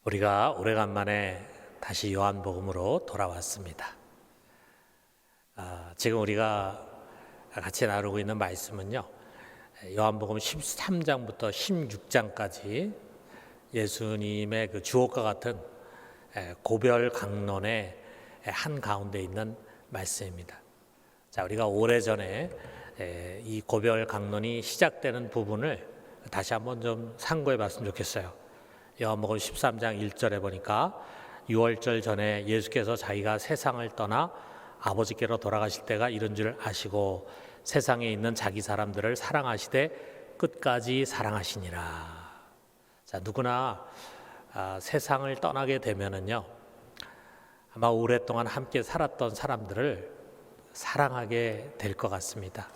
우리가 오래간만에 다시 요한복음으로 돌아왔습니다. 지금 우리가 같이 나누고 있는 말씀은요, 요한복음 13장부터 16장까지 예수님의 그 주옥과 같은 고별 강론의 한 가운데 있는 말씀입니다. 자, 우리가 오래전에 이 고별 강론이 시작되는 부분을 다시 한번 좀 상고해 봤으면 좋겠어요. 요한복음 13장 1절에 보니까 6월절 전에 예수께서 자기가 세상을 떠나 아버지께로 돌아가실 때가 이른 줄 아시고 세상에 있는 자기 사람들을 사랑하시되 끝까지 사랑하시니라. 자, 누구나 세상을 떠나게 되면은요, 아마 오랫동안 함께 살았던 사람들을 사랑하게 될 것 같습니다.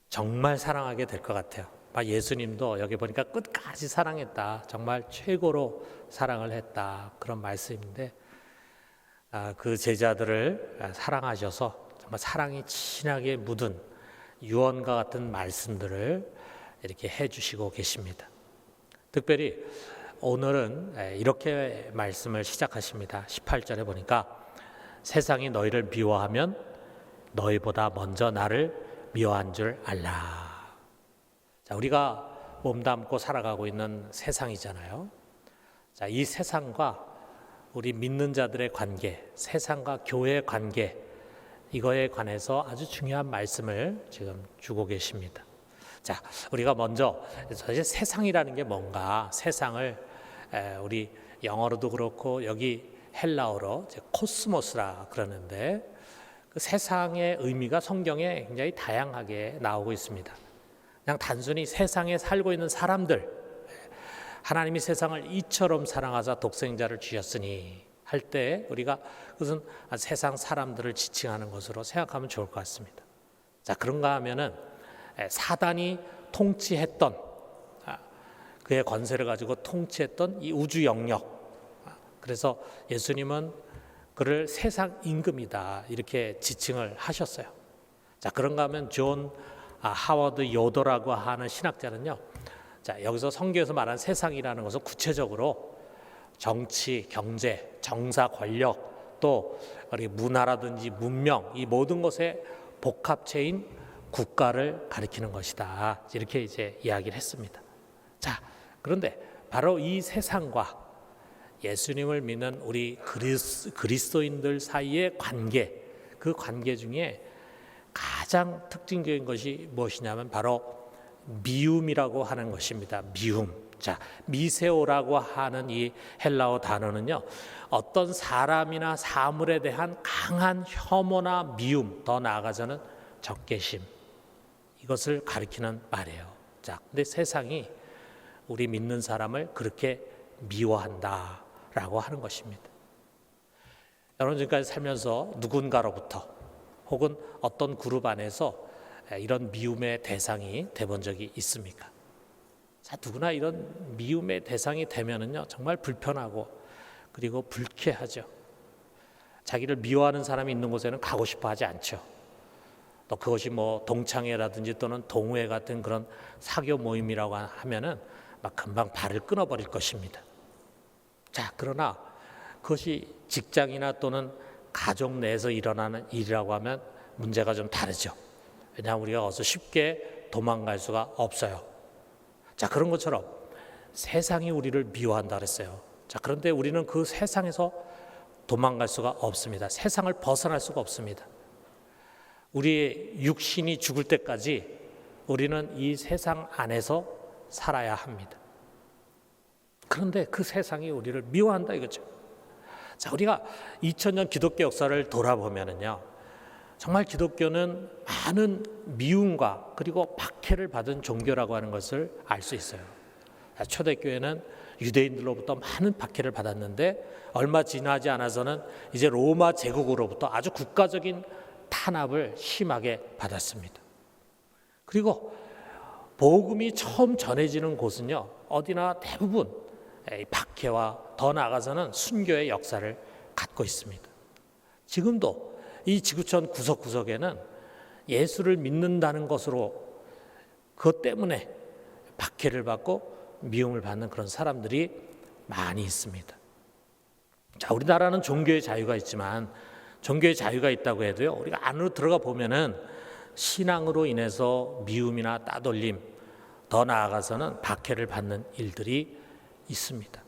정말 사랑하게 될 것 같아요. 예수님도 여기 보니까 끝까지 사랑했다. 정말 최고로 사랑을 했다. 그런 말씀인데 그 제자들을 사랑하셔서 정말 사랑이 진하게 묻은 유언과 같은 말씀들을 이렇게 해주시고 계십니다. 특별히 오늘은 이렇게 말씀을 시작하십니다. 18절에 보니까 세상이 너희를 미워하면 너희보다 먼저 나를 미워한 줄 알라. 자, 우리가 몸담고 살아가고 있는 세상이잖아요. 자, 이 세상과 우리 믿는 자들의 관계, 세상과 교회의 관계, 이거에 관해서 아주 중요한 말씀을 지금 주고 계십니다. 자, 우리가 먼저 사실 세상이라는 게 뭔가, 세상을 우리 영어로도 그렇고 여기 헬라어로 코스모스라 그러는데 그 세상의 의미가 성경에 굉장히 다양하게 나오고 있습니다. 그냥 단순히 세상에 살고 있는 사람들, 하나님이 세상을 이처럼 사랑하사 독생자를 주셨으니 할 때 우리가 그것은 세상 사람들을 지칭하는 것으로 생각하면 좋을 것 같습니다. 자, 그런가 하면은 사단이 통치했던, 그의 권세를 가지고 통치했던 이 우주 영역, 그래서 예수님은 그를 세상 임금이다 이렇게 지칭을 하셨어요. 자, 그런가 하면 존 하워드 요더라고 하는 신학자는요, 자, 여기서 성경에서 말한 세상이라는 것은 구체적으로 정치, 경제, 정사, 권력, 또 우리 문화라든지 문명, 이 모든 것의 복합체인 국가를 가리키는 것이다. 이렇게 이제 이야기를 했습니다. 자, 그런데 바로 이 세상과 예수님을 믿는 우리 그리스도인들 사이의 관계, 그 관계 중에 가장 특징적인 것이 무엇이냐면 바로 미움이라고 하는 것입니다. 미움. 자, 미세오라고 하는 이 헬라어 단어는요, 어떤 사람이나 사물에 대한 강한 혐오나 미움, 더 나아가서는 적개심, 이것을 가리키는 말이에요. 자, 근데 세상이 우리 믿는 사람을 그렇게 미워한다라고 하는 것입니다. 여러분, 지금까지 살면서 누군가로부터 혹은 어떤 그룹 안에서 이런 미움의 대상이 돼본 적이 있습니까? 자, 누구나 이런 미움의 대상이 되면은요, 정말 불편하고 그리고 불쾌하죠. 자기를 미워하는 사람이 있는 곳에는 가고 싶어 하지 않죠. 또 그것이 뭐 동창회라든지 또는 동호회 같은 그런 사교 모임이라고 하면은 막 금방 발을 끊어버릴 것입니다. 자, 그러나 그것이 직장이나 또는 가족 내에서 일어나는 일이라고 하면 문제가 좀 다르죠. 왜냐하면 우리가 어서 쉽게 도망갈 수가 없어요. 자, 그런 것처럼 세상이 우리를 미워한다 그랬어요. 자, 그런데 우리는 그 세상에서 도망갈 수가 없습니다. 세상을 벗어날 수가 없습니다. 우리의 육신이 죽을 때까지 우리는 이 세상 안에서 살아야 합니다. 그런데 그 세상이 우리를 미워한다 이거죠. 자, 우리가 2000년 기독교 역사를 돌아보면은요, 정말 기독교는 많은 미움과 그리고 박해를 받은 종교라고 하는 것을 알 수 있어요. 초대교회는 유대인들로부터 많은 박해를 받았는데 얼마 지나지 않아서는 이제 로마 제국으로부터 아주 국가적인 탄압을 심하게 받았습니다. 그리고 복음이 처음 전해지는 곳은요, 어디나 대부분 박해와 더 나아가서는 순교의 역사를 갖고 있습니다. 지금도 이 지구촌 구석구석에는 예수를 믿는다는 것으로 그것 때문에 박해를 받고 미움을 받는 그런 사람들이 많이 있습니다. 자, 우리나라는 종교의 자유가 있지만 종교의 자유가 있다고 해도요, 우리가 안으로 들어가 보면은 신앙으로 인해서 미움이나 따돌림, 더 나아가서는 박해를 받는 일들이 있습니다.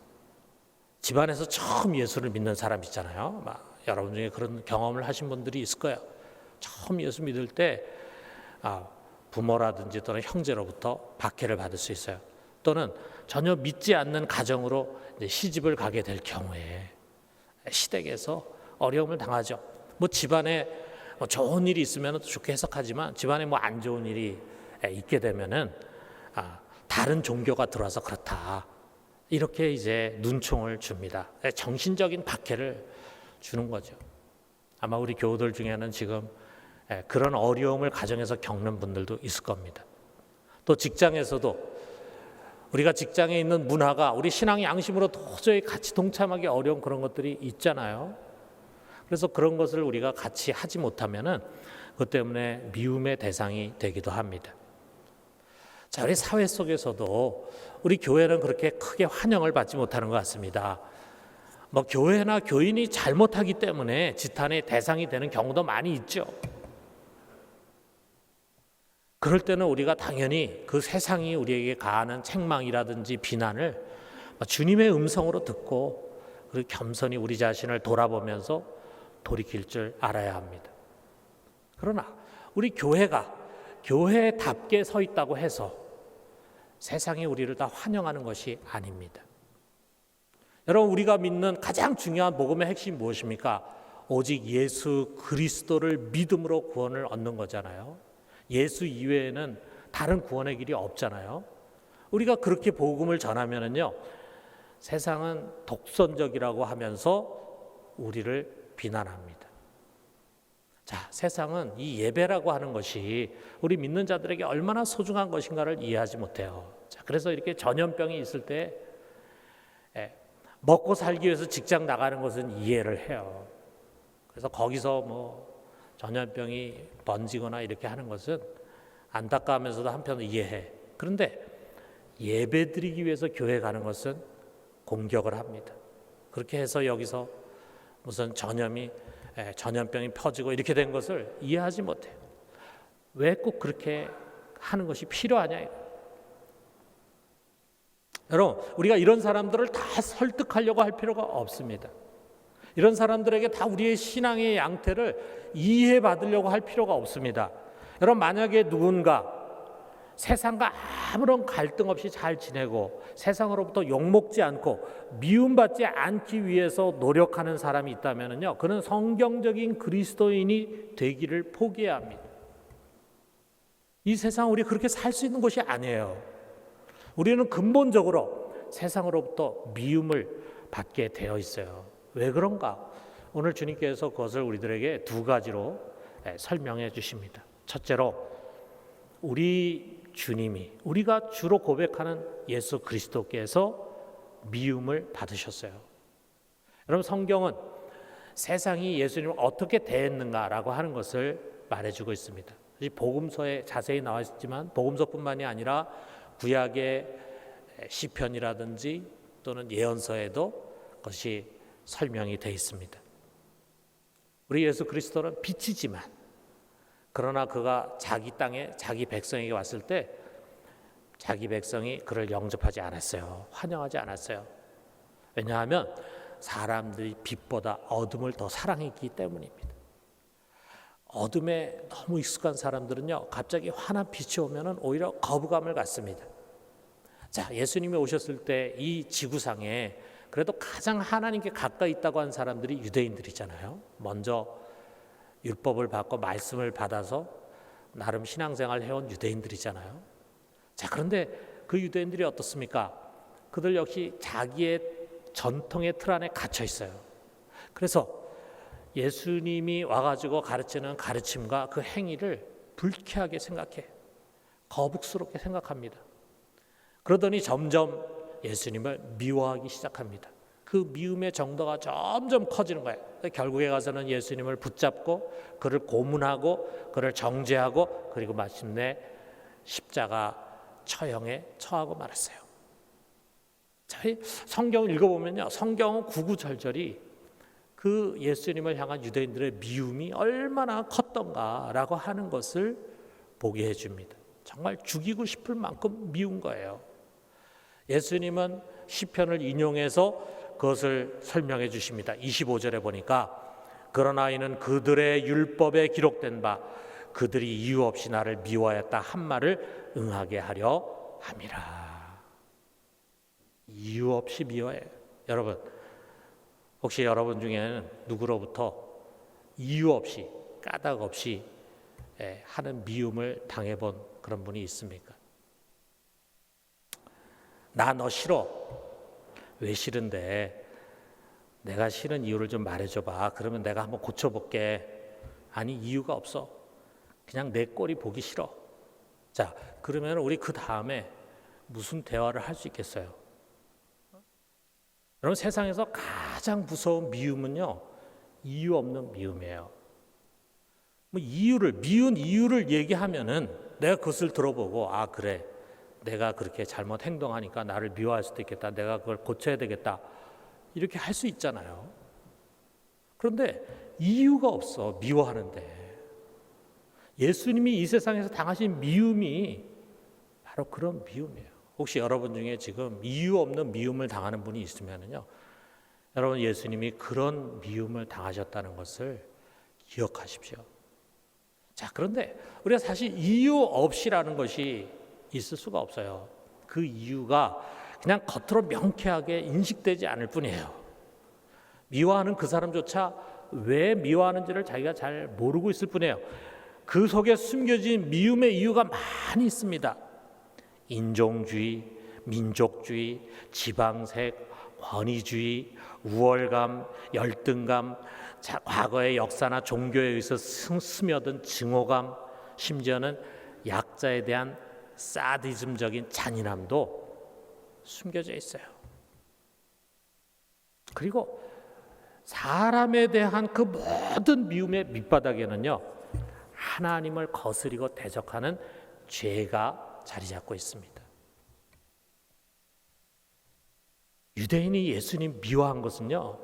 집안에서 처음 예수를 믿는 사람 있잖아요. 여러분 중에 그런 경험을 하신 분들이 있을 거예요. 처음 예수 믿을 때 부모라든지 또는 형제로부터 박해를 받을 수 있어요. 또는 전혀 믿지 않는 가정으로 이제 시집을 가게 될 경우에 시댁에서 어려움을 당하죠. 집안에 좋은 일이 있으면 좋게 해석하지만 집안에 안 좋은 일이 있게 되면은 다른 종교가 들어와서 그렇다, 이렇게 이제 눈총을 줍니다. 정신적인 박해를 주는 거죠. 아마 우리 교우들 중에는 지금 그런 어려움을 가정에서 겪는 분들도 있을 겁니다. 또 직장에서도 우리가 직장에 있는 문화가 우리 신앙 양심으로 도저히 같이 동참하기 어려운 그런 것들이 있잖아요. 그래서 그런 것을 우리가 같이 하지 못하면은 그것 때문에 미움의 대상이 되기도 합니다. 자, 우리 사회 속에서도 우리 교회는 그렇게 크게 환영을 받지 못하는 것 같습니다. 교회나 교인이 잘못하기 때문에 지탄의 대상이 되는 경우도 많이 있죠. 그럴 때는 우리가 당연히 그 세상이 우리에게 가하는 책망이라든지 비난을 주님의 음성으로 듣고 그리고 겸손히 우리 자신을 돌아보면서 돌이킬 줄 알아야 합니다. 그러나 우리 교회가 교회답게 서 있다고 해서 세상이 우리를 다 환영하는 것이 아닙니다. 여러분, 우리가 믿는 가장 중요한 복음의 핵심이 무엇입니까? 오직 예수 그리스도를 믿음으로 구원을 얻는 거잖아요. 예수 이외에는 다른 구원의 길이 없잖아요. 우리가 그렇게 복음을 전하면은요, 세상은 독선적이라고 하면서 우리를 비난합니다. 자, 세상은 이 예배라고 하는 것이 우리 믿는 자들에게 얼마나 소중한 것인가를 이해하지 못해요. 자, 그래서 이렇게 전염병이 있을 때 먹고 살기 위해서 직장 나가는 것은 이해를 해요. 그래서 거기서 전염병이 번지거나 이렇게 하는 것은 안타까우면서도 한편으로 이해해. 그런데 예배드리기 위해서 교회 가는 것은 공격을 합니다. 그렇게 해서 여기서 무슨 전염병이 퍼지고 이렇게 된 것을 이해하지 못해요. 왜 꼭 그렇게 하는 것이 필요하냐? 여러분, 우리가 이런 사람들을 다 설득하려고 할 필요가 없습니다. 이런 사람들에게 다 우리의 신앙의 양태를 이해받으려고 할 필요가 없습니다. 여러분, 만약에 누군가 세상과 아무런 갈등 없이 잘 지내고 세상으로부터 욕먹지 않고 미움받지 않기 위해서 노력하는 사람이 있다면요, 그는 성경적인 그리스도인이 되기를 포기해야 합니다. 이 세상 우리 그렇게 살 수 있는 곳이 아니에요. 우리는 근본적으로 세상으로부터 미움을 받게 되어 있어요. 왜 그런가? 오늘 주님께서 그것을 우리들에게 두 가지로 설명해 주십니다. 첫째로, 우리 주님이, 우리가 주로 고백하는 예수 그리스도께서 미움을 받으셨어요. 여러분, 성경은 세상이 예수님을 어떻게 대했는가라고 하는 것을 말해주고 있습니다. 복음서에 자세히 나와 있지만 복음서뿐만이 아니라 구약의 시편이라든지 또는 예언서에도 그것이 설명이 되어 있습니다. 우리 예수 그리스도는 빛이지만 그러나 그가 자기 땅에 자기 백성에게 왔을 때 자기 백성이 그를 영접하지 않았어요. 환영하지 않았어요. 왜냐하면 사람들이 빛보다 어둠을 더 사랑했기 때문입니다. 어둠에 너무 익숙한 사람들은요, 갑자기 환한 빛이 오면은 오히려 거부감을 갖습니다. 자, 예수님이 오셨을 때 이 지구상에 그래도 가장 하나님께 가까이 있다고 한 사람들이 유대인들이잖아요. 먼저 율법을 받고 말씀을 받아서 나름 신앙생활 해온 유대인들이잖아요. 자, 그런데 그 유대인들이 어떻습니까? 그들 역시 자기의 전통의 틀 안에 갇혀 있어요. 그래서 예수님이 와가지고 가르치는 가르침과 그 행위를 불쾌하게 생각해, 거북스럽게 생각합니다. 그러더니 점점 예수님을 미워하기 시작합니다. 그 미움의 정도가 점점 커지는 거예요. 결국에 가서는 예수님을 붙잡고 그를 고문하고 그를 정죄하고 그리고 마침내 십자가 처형에 처하고 말았어요. 저희 성경을 읽어보면요, 성경은 구구절절히 그 예수님을 향한 유대인들의 미움이 얼마나 컸던가라고 하는 것을 보게 해줍니다. 정말 죽이고 싶을 만큼 미운 거예요. 예수님은 시편을 인용해서 그것을 설명해 주십니다. 25절에 보니까 그러나 이는 그들의 율법에 기록된 바 그들이 이유 없이 나를 미워하였다 한 말을 응하게 하려 함이라. 이유 없이 미워해요. 여러분, 혹시 여러분 중에는 누구로부터 이유 없이 까닭 없이 하는 미움을 당해본 그런 분이 있습니까? 나 너 싫어. 왜 싫은데? 내가 싫은 이유를 좀 말해줘봐. 그러면 내가 한번 고쳐볼게. 아니, 이유가 없어. 그냥 내 꼴이 보기 싫어. 자, 그러면 우리 그 다음에 무슨 대화를 할 수 있겠어요? 여러분, 세상에서 가장 무서운 미움은요, 이유 없는 미움이에요. 뭐 미운 이유를 얘기하면은 내가 그것을 들어보고, 아, 그래, 내가 그렇게 잘못 행동하니까 나를 미워할 수도 있겠다. 내가 그걸 고쳐야 되겠다. 이렇게 할 수 있잖아요. 그런데 이유가 없어, 미워하는데. 예수님이 이 세상에서 당하신 미움이 바로 그런 미움이에요. 혹시 여러분 중에 지금 이유 없는 미움을 당하는 분이 있으면요, 여러분, 예수님이 그런 미움을 당하셨다는 것을 기억하십시오. 자, 그런데 우리가 사실 이유 없이라는 것이 있을 수가 없어요. 그 이유가 그냥 겉으로 명쾌하게 인식되지 않을 뿐이에요. 미워하는 그 사람조차 왜 미워하는지를 자기가 잘 모르고 있을 뿐이에요. 그 속에 숨겨진 미움의 이유가 많이 있습니다. 인종주의, 민족주의, 지방색, 권위주의, 우월감, 열등감, 과거의 역사나 종교에 의해서 스며든 증오감, 심지어는 약자에 대한 사디즘적인 잔인함도 숨겨져 있어요. 그리고 사람에 대한 그 모든 미움의 밑바닥에는요, 하나님을 거스리고 대적하는 죄가 자리 잡고 있습니다. 유대인이 예수님 미워한 것은요,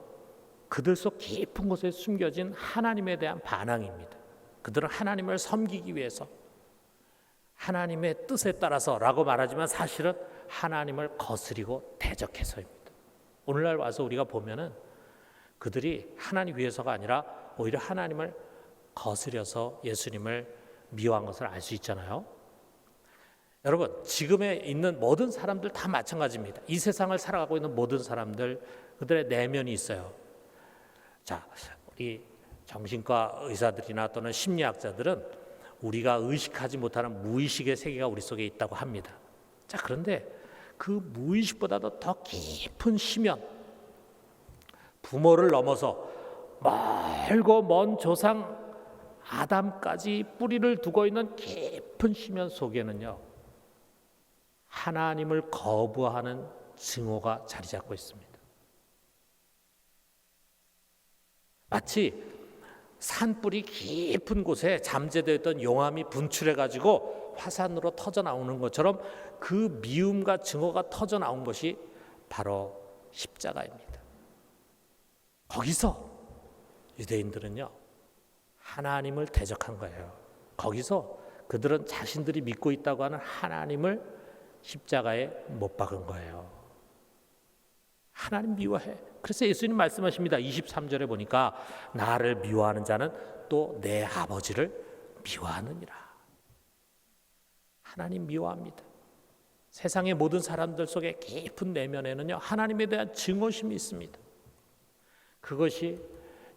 그들 속 깊은 곳에 숨겨진 하나님에 대한 반항입니다. 그들은 하나님을 섬기기 위해서, 하나님의 뜻에 따라서라고 말하지만 사실은 하나님을 거스리고 대적해서입니다. 오늘날 와서 우리가 보면은 그들이 하나님 위해서가 아니라 오히려 하나님을 거스려서 예수님을 미워한 것을 알 수 있잖아요. 여러분, 지금에 있는 모든 사람들 다 마찬가지입니다. 이 세상을 살아가고 있는 모든 사람들, 그들의 내면이 있어요. 자, 우리 정신과 의사들이나 또는 심리학자들은 우리가 의식하지 못하는 무의식의 세계가 우리 속에 있다고 합니다. 자, 그런데 그 무의식보다도 더 깊은 심연, 부모를 넘어서 멀고 먼 조상 아담까지 뿌리를 두고 있는 깊은 심연 속에는요, 하나님을 거부하는 증오가 자리 잡고 있습니다. 마치 산불이 깊은 곳에 잠재되어 있던 용암이 분출해가지고 화산으로 터져 나오는 것처럼 그 미움과 증오가 터져 나온 것이 바로 십자가입니다. 거기서 유대인들은요, 하나님을 대적한 거예요. 거기서 그들은 자신들이 믿고 있다고 하는 하나님을 십자가에 못 박은 거예요. 하나님 미워해. 그래서 예수님 말씀하십니다. 23절에 보니까 나를 미워하는 자는 또 내 아버지를 미워하느니라. 하나님 미워합니다. 세상의 모든 사람들 속에 깊은 내면에는요, 하나님에 대한 증오심이 있습니다. 그것이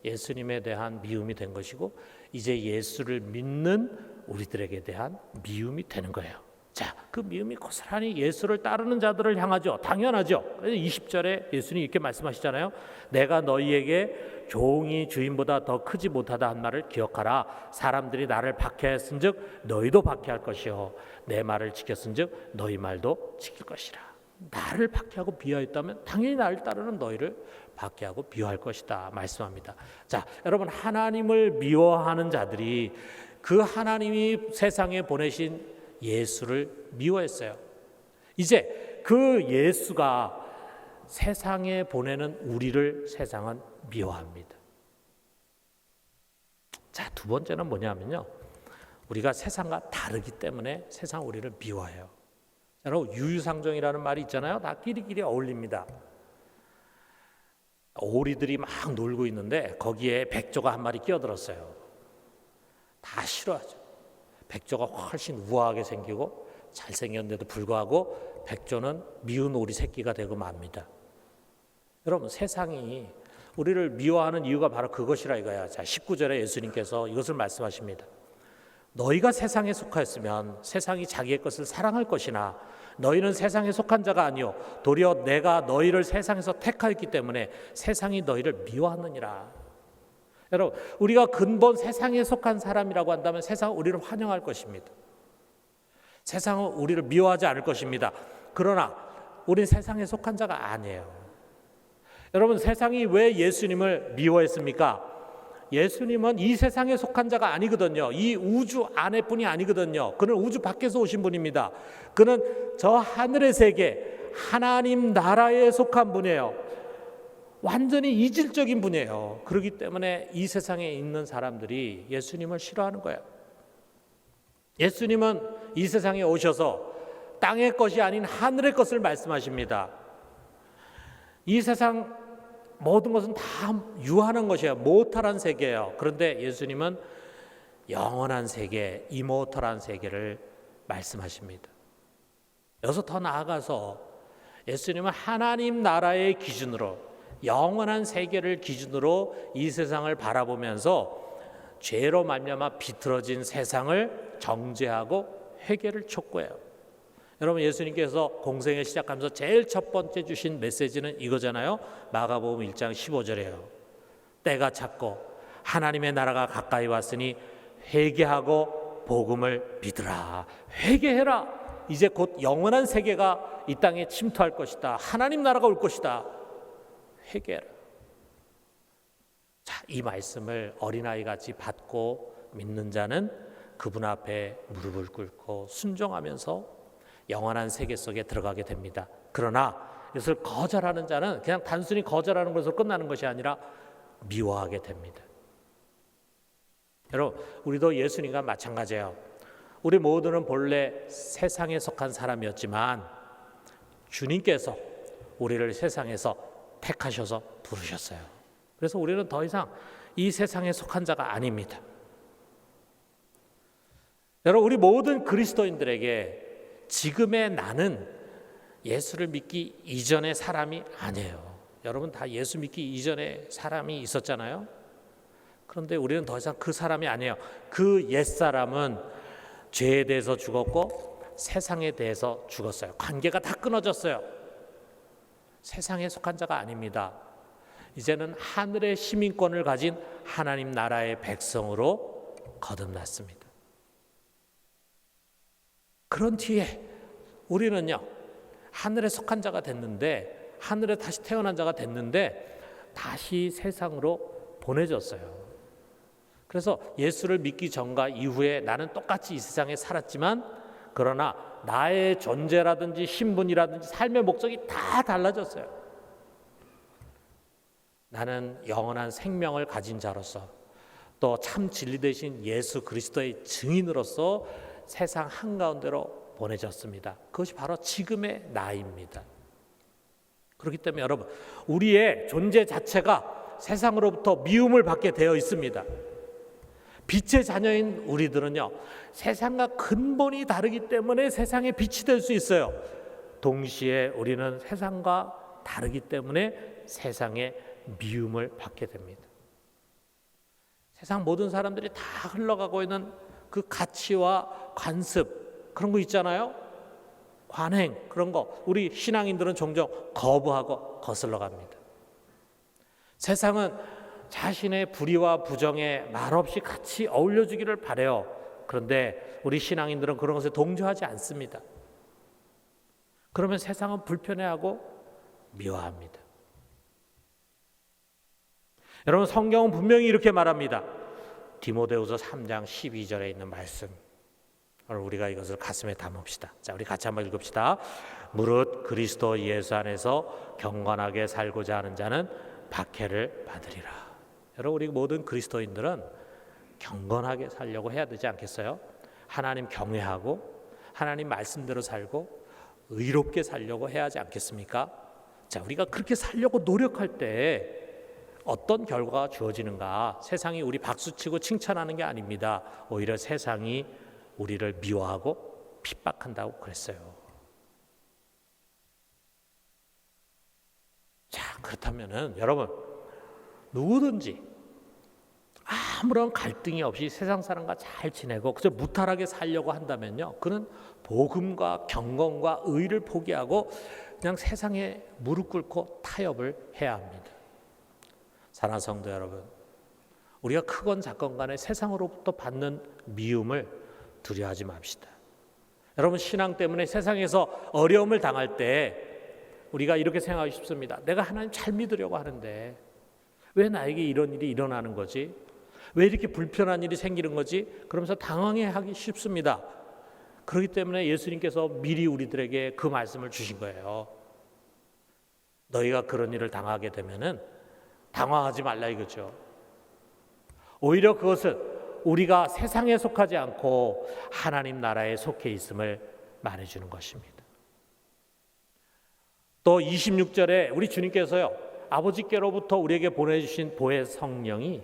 예수님에 대한 미움이 된 것이고, 이제 예수를 믿는 우리들에게 대한 미움이 되는 거예요. 자, 그 미움이 고스란히 예수를 따르는 자들을 향하죠. 당연하죠. 20절에 예수님이 이렇게 말씀하시잖아요. 내가 너희에게 종이 주인보다 더 크지 못하다 한 말을 기억하라. 사람들이 나를 박해했은 즉 너희도 박해할 것이요 내 말을 지켰은 즉 너희 말도 지킬 것이라. 나를 박해하고 비하했다면 당연히 나를 따르는 너희를 박해하고 비하할 것이다 말씀합니다. 자, 여러분, 하나님을 미워하는 자들이 그 하나님이 세상에 보내신 예수를 미워했어요. 이제 그 예수가 세상에 보내는 우리를 세상은 미워합니다. 자, 두 번째는 뭐냐면요, 우리가 세상과 다르기 때문에 세상 우리를 미워해요. 여러분, 유유상종이라는 말이 있잖아요. 다 끼리끼리 어울립니다. 오리들이 막 놀고 있는데 거기에 백조가 한 마리 끼어들었어요. 다 싫어하죠. 백조가 훨씬 우아하게 생기고 잘생겼는데도 불구하고 백조는 미운 오리 새끼가 되고 맙니다. 여러분, 세상이 우리를 미워하는 이유가 바로 그것이라 이거야. 자, 19절에 예수님께서 이것을 말씀하십니다. 너희가 세상에 속하였으면 세상이 자기의 것을 사랑할 것이나 너희는 세상에 속한 자가 아니요 도리어 내가 너희를 세상에서 택하였기 때문에 세상이 너희를 미워하느니라. 여러분, 우리가 근본 세상에 속한 사람이라고 한다면 세상은 우리를 환영할 것입니다. 세상은 우리를 미워하지 않을 것입니다. 그러나 우린 세상에 속한 자가 아니에요. 여러분, 세상이 왜 예수님을 미워했습니까? 예수님은 이 세상에 속한 자가 아니거든요. 이 우주 안에뿐이 아니거든요. 그는 우주 밖에서 오신 분입니다. 그는 저 하늘의 세계, 하나님 나라에 속한 분이에요. 완전히 이질적인 분이에요. 그렇기 때문에 이 세상에 있는 사람들이 예수님을 싫어하는 거예요. 예수님은 이 세상에 오셔서 땅의 것이 아닌 하늘의 것을 말씀하십니다. 이 세상 모든 것은 다 유한한 것이에요. 모탈한 세계예요. 그런데 예수님은 영원한 세계, 이모탈한 세계를 말씀하십니다. 여기서 더 나아가서 예수님은 하나님 나라의 기준으로, 영원한 세계를 기준으로 이 세상을 바라보면서 죄로 말미암아 비틀어진 세상을 정죄하고 회개를 촉구해요. 여러분, 예수님께서 공생을 시작하면서 제일 첫 번째 주신 메시지는 이거잖아요. 마가복음 1장 15절이에요. 때가 찼고 하나님의 나라가 가까이 왔으니 회개하고 복음을 믿으라. 회개해라. 이제 곧 영원한 세계가 이 땅에 침투할 것이다. 하나님 나라가 올 것이다. 회개해라. 자, 이 말씀을 어린아이같이 받고 믿는 자는 그분 앞에 무릎을 꿇고 순종하면서 영원한 세계 속에 들어가게 됩니다. 그러나 이것을 거절하는 자는 그냥 단순히 거절하는 것으로 끝나는 것이 아니라 미워하게 됩니다. 여러분, 우리도 예수님과 마찬가지예요. 우리 모두는 본래 세상에 속한 사람이었지만 주님께서 우리를 세상에서 택하셔서 부르셨어요. 그래서 우리는 더 이상 이 세상에 속한 자가 아닙니다. 여러분, 우리 모든 그리스도인들에게 지금의 나는 예수를 믿기 이전의 사람이 아니에요. 여러분, 다 예수 믿기 이전에 사람이 있었잖아요. 그런데 우리는 더 이상 그 사람이 아니에요. 그 옛사람은 죄에 대해서 죽었고 세상에 대해서 죽었어요. 관계가 다 끊어졌어요. 세상에 속한 자가 아닙니다. 이제는 하늘의 시민권을 가진 하나님 나라의 백성으로 거듭났습니다. 그런 뒤에 우리는요, 하늘에 속한 자가 됐는데, 하늘에 다시 태어난 자가 됐는데 다시 세상으로 보내졌어요. 그래서 예수를 믿기 전과 이후에 나는 똑같이 이 세상에 살았지만, 그러나 나의 존재라든지 신분이라든지 삶의 목적이 다 달라졌어요. 나는 영원한 생명을 가진 자로서, 또 참 진리 되신 예수 그리스도의 증인으로서 세상 한가운데로 보내졌습니다. 그것이 바로 지금의 나입니다. 그렇기 때문에 여러분, 우리의 존재 자체가 세상으로부터 미움을 받게 되어 있습니다. 빛의 자녀인 우리들은요, 세상과 근본이 다르기 때문에 세상의 빛이 될 수 있어요. 동시에 우리는 세상과 다르기 때문에 세상의 미움을 받게 됩니다. 세상 모든 사람들이 다 흘러가고 있는 그 가치와 관습, 그런 거 있잖아요. 관행, 그런 거 우리 신앙인들은 종종 거부하고 거슬러 갑니다. 세상은 자신의 불의와 부정에 말없이 같이 어울려주기를 바라요. 그런데 우리 신앙인들은 그런 것에 동조하지 않습니다. 그러면 세상은 불편해하고 미워합니다. 여러분, 성경은 분명히 이렇게 말합니다. 디모데후서 3장 12절에 있는 말씀, 오늘 우리가 이것을 가슴에 담읍시다. 자, 우리 같이 한번 읽읍시다. 무릇 그리스도 예수 안에서 경건하게 살고자 하는 자는 박해를 받으리라. 여러분, 우리 모든 그리스도인들은 경건하게 살려고 해야 되지 않겠어요? 하나님 경외하고 하나님 말씀대로 살고 의롭게 살려고 해야 하지 않겠습니까? 자, 우리가 그렇게 살려고 노력할 때 어떤 결과가 주어지는가? 세상이 우리 박수치고 칭찬하는 게 아닙니다. 오히려 세상이 우리를 미워하고 핍박한다고 그랬어요. 자, 그렇다면은 여러분, 누구든지 아무런 갈등이 없이 세상 사람과 잘 지내고 그저 무탈하게 살려고 한다면요, 그는 복음과 경건과 의를 포기하고 그냥 세상에 무릎 꿇고 타협을 해야 합니다. 사랑하는 성도 여러분, 우리가 크건 작건 간에 세상으로부터 받는 미움을 두려워하지 맙시다. 여러분, 신앙 때문에 세상에서 어려움을 당할 때 우리가 이렇게 생각하기 쉽습니다. 내가 하나님 잘 믿으려고 하는데 왜 나에게 이런 일이 일어나는 거지? 왜 이렇게 불편한 일이 생기는 거지? 그러면서 당황해하기 쉽습니다. 그렇기 때문에 예수님께서 미리 우리들에게 그 말씀을 주신 거예요. 너희가 그런 일을 당하게 되면은 당황하지 말라 이거죠. 오히려 그것은 우리가 세상에 속하지 않고 하나님 나라에 속해 있음을 말해주는 것입니다. 또 26절에 우리 주님께서요, 아버지께로부터 우리에게 보내주신 보혜 성령이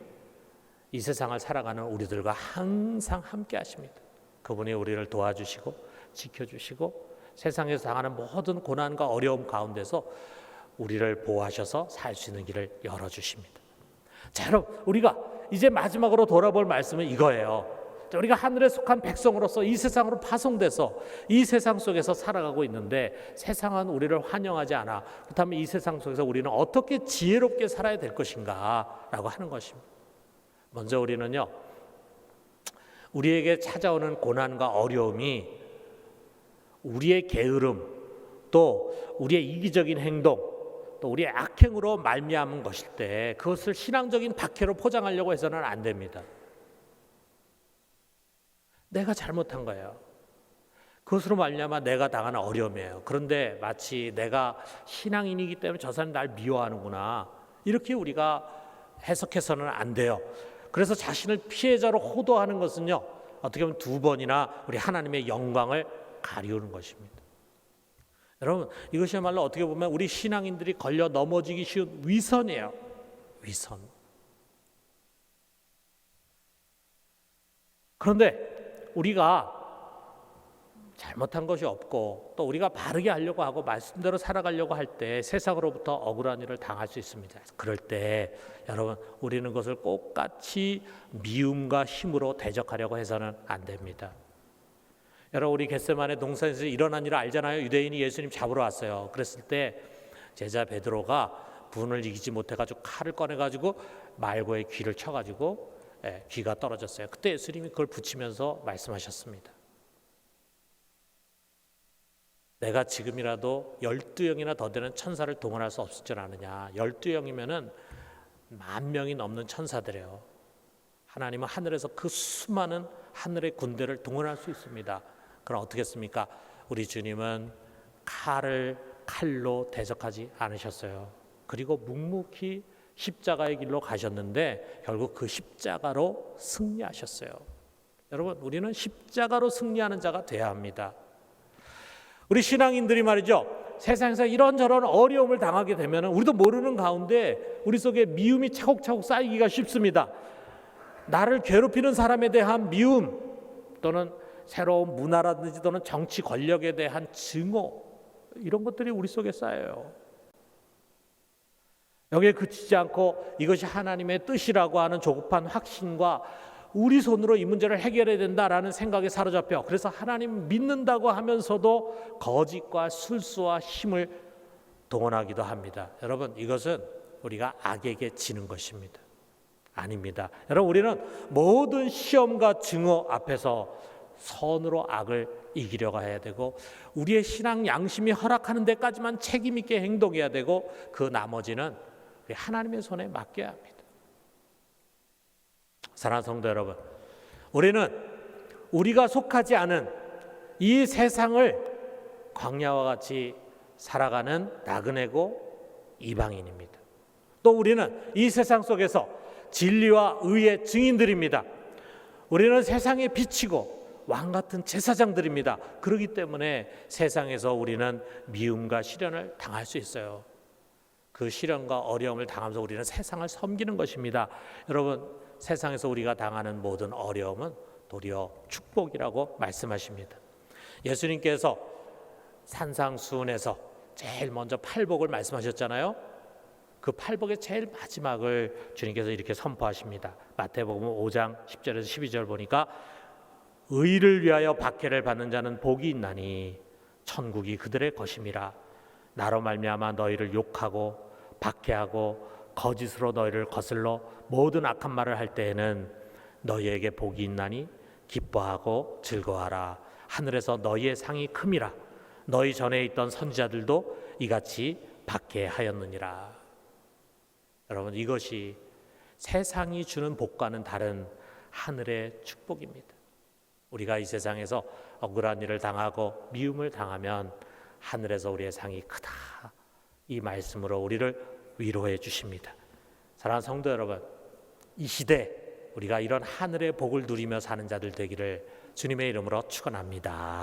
이 세상을 살아가는 우리들과 항상 함께 하십니다. 그분이 우리를 도와주시고 지켜주시고 세상에서 당하는 모든 고난과 어려움 가운데서 우리를 보호하셔서 살 수 있는 길을 열어주십니다. 자, 여러분, 우리가 이제 마지막으로 돌아볼 말씀은 이거예요. 자, 우리가 하늘에 속한 백성으로서 이 세상으로 파송돼서 이 세상 속에서 살아가고 있는데 세상은 우리를 환영하지 않아. 그렇다면 이 세상 속에서 우리는 어떻게 지혜롭게 살아야 될 것인가 라고 하는 것입니다. 먼저 우리는요, 우리에게 찾아오는 고난과 어려움이 우리의 게으름, 또 우리의 이기적인 행동, 또 우리의 악행으로 말미암은 것일 때 그것을 신앙적인 박해로 포장하려고 해서는 안 됩니다. 내가 잘못한 거예요. 그것으로 말미암아 내가 당하는 어려움이에요. 그런데 마치 내가 신앙인이기 때문에 저 사람이 날 미워하는구나, 이렇게 우리가 해석해서는 안 돼요. 그래서 자신을 피해자로 호도하는 것은요, 어떻게 보면 두 번이나 우리 하나님의 영광을 가리우는 것입니다. 여러분, 이것이야말로 어떻게 보면 우리 신앙인들이 걸려 넘어지기 쉬운 위선이에요. 위선. 그런데 우리가 잘못한 것이 없고 또 우리가 바르게 하려고 하고 말씀대로 살아가려고 할 때 세상으로부터 억울한 일을 당할 수 있습니다. 그럴 때 여러분, 우리는 그것을 똑같이 미움과 힘으로 대적하려고 해서는 안 됩니다. 여러분, 우리 겟세마네 동산에서 일어난 일을 알잖아요. 유대인이 예수님 잡으러 왔어요. 그랬을 때 제자 베드로가 분을 이기지 못해가지고 칼을 꺼내가지고 말고의 귀를 쳐가지고 귀가 떨어졌어요. 그때 예수님이 그걸 붙이면서 말씀하셨습니다. 내가 지금이라도 12영이나 더 되는 천사를 동원할 수 없을 줄 아느냐. 12영이면은 10,000명이 넘는 천사들이에요. 하나님은 하늘에서 그 수많은 하늘의 군대를 동원할 수 있습니다. 그럼 어떻게 했습니까? 우리 주님은 칼로 대적하지 않으셨어요. 그리고 묵묵히 십자가의 길로 가셨는데 결국 그 십자가로 승리하셨어요. 여러분, 우리는 십자가로 승리하는 자가 돼야 합니다. 우리 신앙인들이 말이죠, 세상에서 이런저런 어려움을 당하게 되면 우리도 모르는 가운데 우리 속에 미움이 차곡차곡 쌓이기가 쉽습니다. 나를 괴롭히는 사람에 대한 미움, 또는 새로운 문화라든지 또는 정치 권력에 대한 증오, 이런 것들이 우리 속에 쌓여요. 여기에 그치지 않고 이것이 하나님의 뜻이라고 하는 조급한 확신과 우리 손으로 이 문제를 해결해야 된다라는 생각에 사로잡혀, 그래서 하나님 믿는다고 하면서도 거짓과 술수와 힘을 동원하기도 합니다. 여러분, 이것은 우리가 악에게 지는 것입니다. 아닙니다. 여러분, 우리는 모든 시험과 증오 앞에서 선으로 악을 이기려고 해야 되고 우리의 신앙 양심이 허락하는 데까지만 책임 있게 행동해야 되고 그 나머지는 하나님의 손에 맡겨야 합니다. 사랑하는 성도 여러분, 우리는 우리가 속하지 않은 이 세상을 광야와 같이 살아가는 나그네고 이방인입니다. 또 우리는 이 세상 속에서 진리와 의의 증인들입니다. 우리는 세상의 빛이고 왕 같은 제사장들입니다. 그렇기 때문에 세상에서 우리는 미움과 시련을 당할 수 있어요. 그 시련과 어려움을 당하면서 우리는 세상을 섬기는 것입니다. 여러분, 세상에서 우리가 당하는 모든 어려움은 도리어 축복이라고 말씀하십니다. 예수님께서 산상수훈에서 제일 먼저 팔복을 말씀하셨잖아요. 그 팔복의 제일 마지막을 주님께서 이렇게 선포하십니다. 마태복음 5장 10절에서 12절 보니까 의를 위하여 박해를 받는 자는 복이 있나니 천국이 그들의 것임이라. 나로 말미암아 너희를 욕하고 박해하고 거짓으로 너희를 거슬러 모든 악한 말을 할 때에는 너희에게 복이 있나니 기뻐하고 즐거워하라. 하늘에서 너희의 상이 큼이라. 너희 전에 있던 선지자들도 이같이 박해하였느니라. 여러분, 이것이 세상이 주는 복과는 다른 하늘의 축복입니다. 우리가 이 세상에서 억울한 일을 당하고 미움을 당하면 하늘에서 우리의 상이 크다. 이 말씀으로 우리를 위로해 주십니다. 사랑하는 성도 여러분, 이 시대 우리가 이런 하늘의 복을 누리며 사는 자들 되기를 주님의 이름으로 축원합니다.